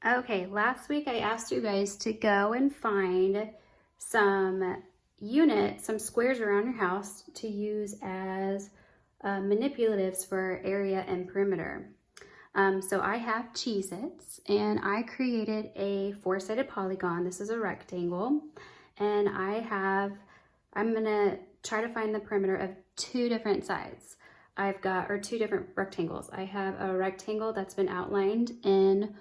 Okay, last week I asked you guys to go and find some units, some squares around your house to use as manipulatives for area and perimeter. So I have Cheez-Its and I created a four-sided polygon. This is a rectangle and I'm gonna try to find the perimeter of two different sides. Two different rectangles. I have a rectangle that's been outlined in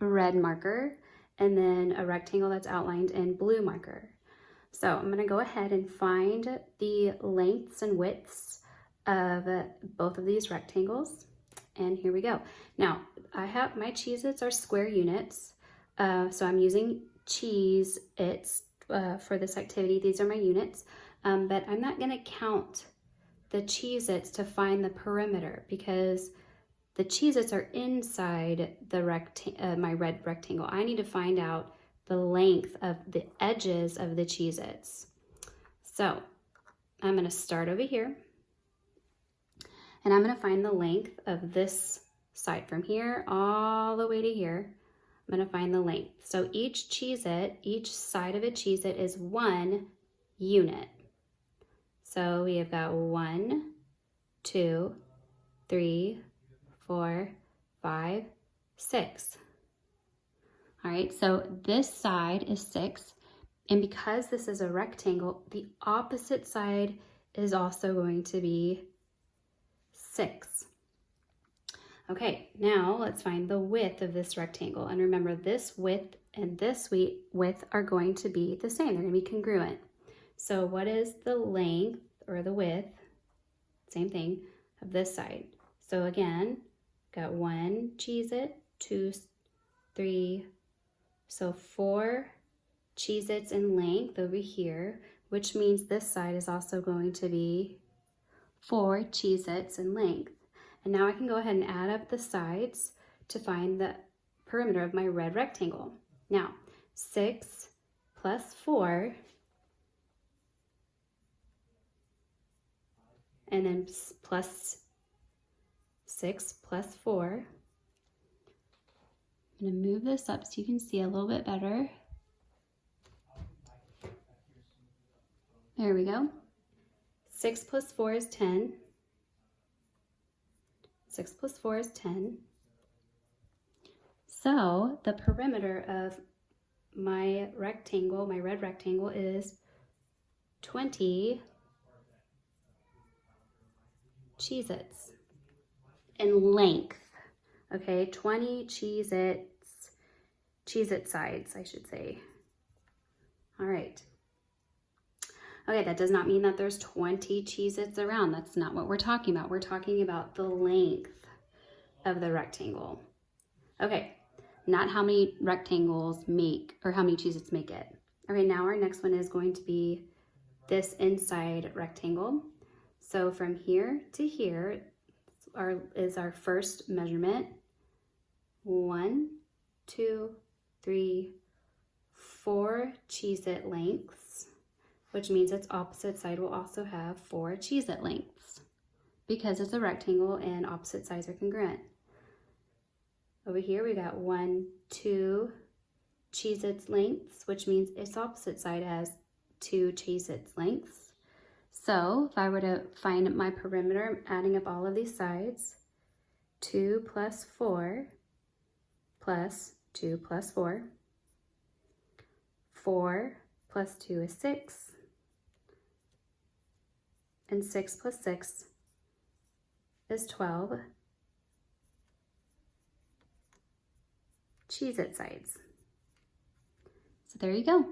red marker and then a rectangle that's outlined in blue marker. So I'm gonna go ahead and find the lengths and widths of both of these rectangles. And here we go. Now, I have my Cheez-Its are square units. So I'm using Cheez-Its for this activity. These are my units, but I'm not gonna count the Cheez-Its to find the perimeter because the Cheez-Its are inside the my red rectangle. I need to find out the length of the edges of the Cheez-Its. So I'm gonna start over here and I'm gonna find the length of this side from here all the way to here. I'm gonna find the length. So each Cheez-It, each side of a Cheez-It is one unit. So we have got 1, 2, 3, 4, 5, 6. All right, so this side is 6. And because this is a rectangle, the opposite side is also going to be 6. Okay, now let's find the width of this rectangle. And remember, this width and this width are going to be the same. They're going to be congruent. So what is the length or the width, same thing, of this side? So again, got 1 Cheez-It, 2, 3, so 4 Cheez-Its in length over here, which means this side is also going to be 4 Cheez-Its in length. And now I can go ahead and add up the sides to find the perimeter of my red rectangle. Now, 6 plus 4, and then plus 6 plus 4. I'm going to move this up so you can see a little bit better. There we go. 6 plus 4 is 10. 6 plus 4 is 10. So the perimeter of my rectangle, my red rectangle, is 20 Cheez-Its in length. Okay, 20 Cheez-Its, Cheez-It sides, I should say. All right. Okay, that does not mean that there's 20 Cheez-Its around. That's not what we're talking about. We're talking about the length of the rectangle. Okay, not how many rectangles make, or how many Cheez-Its make it. Okay, now our next one is going to be this inside rectangle. So from here to here is our first measurement. 1, 2, 3, 4 Cheez-It lengths, which means its opposite side will also have 4 Cheez-It lengths because it's a rectangle and opposite sides are congruent. Over here we got 1, 2 Cheez-Its lengths, which means its opposite side has 2 Cheez-Its lengths. So if I were to find my perimeter, adding up all of these sides, 2 plus 4 plus 2 plus 4, 4 plus 2 is 6, and 6 plus 6 is 12 Cheez-It sides. So there you go.